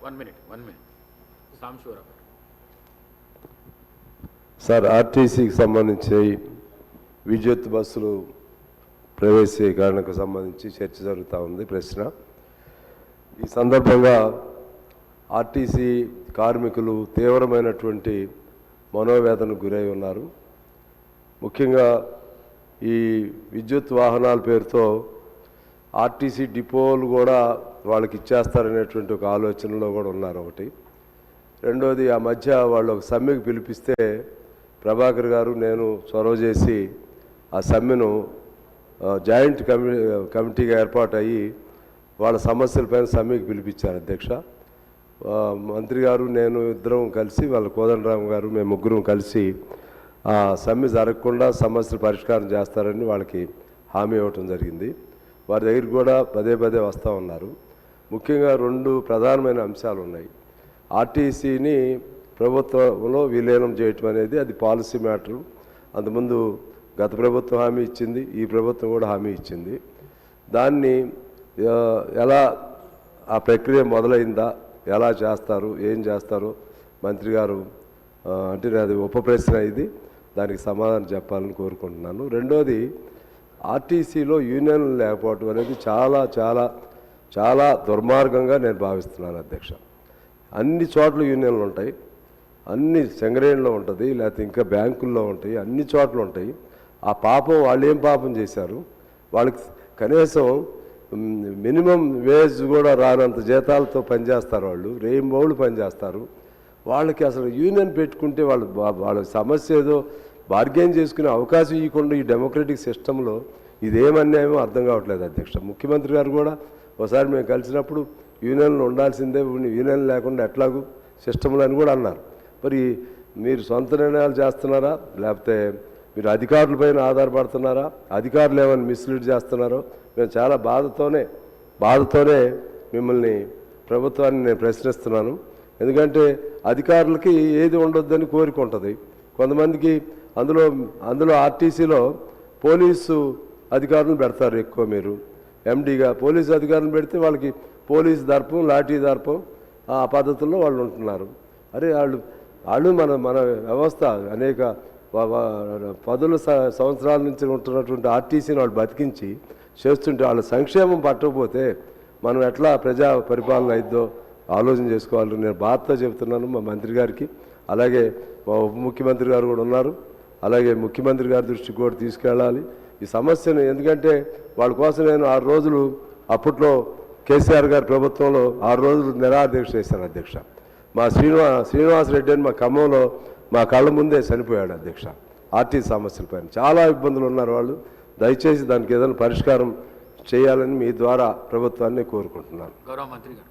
1 minute. Sambasivarao గారు. Sir, ఆర్టీసీకి సంబంధించి విద్యుత్ బస్సులు ప్రవేశీకరణకు సంబంధించి చర్చ జరుగుతూ ఉంది. ప్రశ్న, ఈ సందర్భంగా ఆర్టీసీ కార్మికులు తీవ్రమైనటువంటి మనోవేదనకు గురై ఉన్నారు. ముఖ్యంగా ఈ విద్యుత్ వాహనాల పేరుతో ఆర్టీసీ డిపోలు కూడా వాళ్ళకి ఇచ్చేస్తారనేటువంటి ఒక ఆలోచనలో కూడా ఉన్నారు. ఒకటి. రెండోది, ఆ మధ్య వాళ్ళు ఒక సమ్మెకు పిలిపిస్తే ప్రభాకర్ గారు నేను చొరవ చేసి ఆ సమ్మెను జాయింట్ కమిటీగా ఏర్పాటు అయ్యి వాళ్ళ సమస్యలపైన సమ్మెకు పిలిపించారు అధ్యక్ష. మంత్రి గారు నేను ఇద్దరం కలిసి, వాళ్ళ కోదండరామ్ గారు, మేము ముగ్గురం కలిసి ఆ సమ్మె జరగకుండా సమస్యలు పరిష్కారం చేస్తారని వాళ్ళకి హామీ ఇవ్వటం జరిగింది. వారి దగ్గరికి కూడా పదే వస్తూ ఉన్నారు. ముఖ్యంగా 2 ప్రధానమైన అంశాలు ఉన్నాయి. ఆర్టీసీని ప్రభుత్వంలో విలీనం చేయటం అనేది అది పాలసీ మ్యాటరు. అంతకుముందు గత ప్రభుత్వం హామీ ఇచ్చింది, ఈ ప్రభుత్వం కూడా హామీ ఇచ్చింది. దాన్ని ఎలా ఆ ప్రక్రియ మొదలైందా, ఎలా చేస్తారు, ఏం చేస్తారో మంత్రి గారు అంటే అది ఉప ప్రశ్న, ఇది దానికి సమాధానం చెప్పాలని కోరుకుంటున్నాను. రెండోది, ఆర్టీసీలో యూనియన్లు లేకపోవటం అనేది చాలా చాలా చాలా దుర్మార్గంగా నేను భావిస్తున్నాను అధ్యక్ష. అన్ని చోట్ల యూనియన్లు ఉంటాయి, అన్ని సింగరేణిలో ఉంటుంది, లేకపోతే ఇంకా బ్యాంకుల్లో ఉంటాయి, అన్ని చోట్ల ఉంటాయి. ఆ పాపం వాళ్ళు ఏం పాపం చేశారు? వాళ్ళకి కనీసం మినిమం వేజ్ కూడా రానంత జీతాలతో పనిచేస్తారు. వాళ్ళు రేయింబౌళ్ళు పనిచేస్తారు. వాళ్ళకి అసలు యూనియన్ పెట్టుకుంటే వాళ్ళ సమస్య ఏదో బార్గెన్ చేసుకునే అవకాశం ఇవ్వకుండా ఈ డెమోక్రటిక్ సిస్టంలో ఇదేమన్యాయమో అర్థం కావట్లేదు అధ్యక్ష. ముఖ్యమంత్రి గారు కూడా ఒకసారి మేము కలిసినప్పుడు యూనియన్లు ఉండాల్సిందే, యూనియన్ లేకుండా ఎట్లాగూ సిస్టంలో అని కూడా అన్నారు. మరి మీరు సొంత నిర్ణయాలు చేస్తున్నారా, లేకపోతే మీరు అధికారులపైన ఆధారపడుతున్నారా, అధికారులు ఏమైనా మిస్లీడ్ చేస్తున్నారో? మేము చాలా బాధతోనే మిమ్మల్ని, ప్రభుత్వాన్ని నేను ప్రశ్నిస్తున్నాను. ఎందుకంటే అధికారులకి ఏది ఉండొద్దని కోరిక ఉంటుంది కొంతమందికి. అందులో ఆర్టీసీలో పోలీసు అధికారులను పెడతారు ఎక్కువ. మీరు ఎండీగా పోలీసు అధికారులను పెడితే వాళ్ళకి పోలీసు దర్పం, లాఠీ దర్పం ఆ పద్ధతుల్లో వాళ్ళు ఉంటున్నారు. అరే వాళ్ళు మన వ్యవస్థ అనేక 10 సంవత్సరాల నుంచి ఉంటున్నటువంటి ఆర్టీసీని వాళ్ళు బతికించి చేస్తుంటే వాళ్ళ సంక్షేమం పట్టకపోతే మనం ఎట్లా ప్రజా పరిపాలన అయిద్దో ఆలోచన చేసుకోవాలి. నేను బాధతో చెబుతున్నాను మా మంత్రి గారికి. అలాగే మా ఉప ముఖ్యమంత్రి గారు కూడా ఉన్నారు. అలాగే ముఖ్యమంత్రి గారి దృష్టికి కూడా తీసుకెళ్ళాలి ఈ సమస్యను. ఎందుకంటే వాళ్ళ కోసం నేను 6 రోజులు అప్పట్లో కేసీఆర్ గారి ప్రభుత్వంలో 6 రోజులు నిరాదీక్ష చేశాను అధ్యక్ష. మా శ్రీనివాసరెడ్డి అని మా ఖమ్మంలో మా కళ్ళ ముందే చనిపోయాడు అధ్యక్ష. ఆర్టీసీ సమస్యలపైన చాలా ఇబ్బందులు ఉన్నారు వాళ్ళు. దయచేసి దానికి ఏదైనా పరిష్కారం చేయాలని మీ ద్వారా ప్రభుత్వాన్ని కోరుకుంటున్నాను. గౌరవ మంత్రి గారు.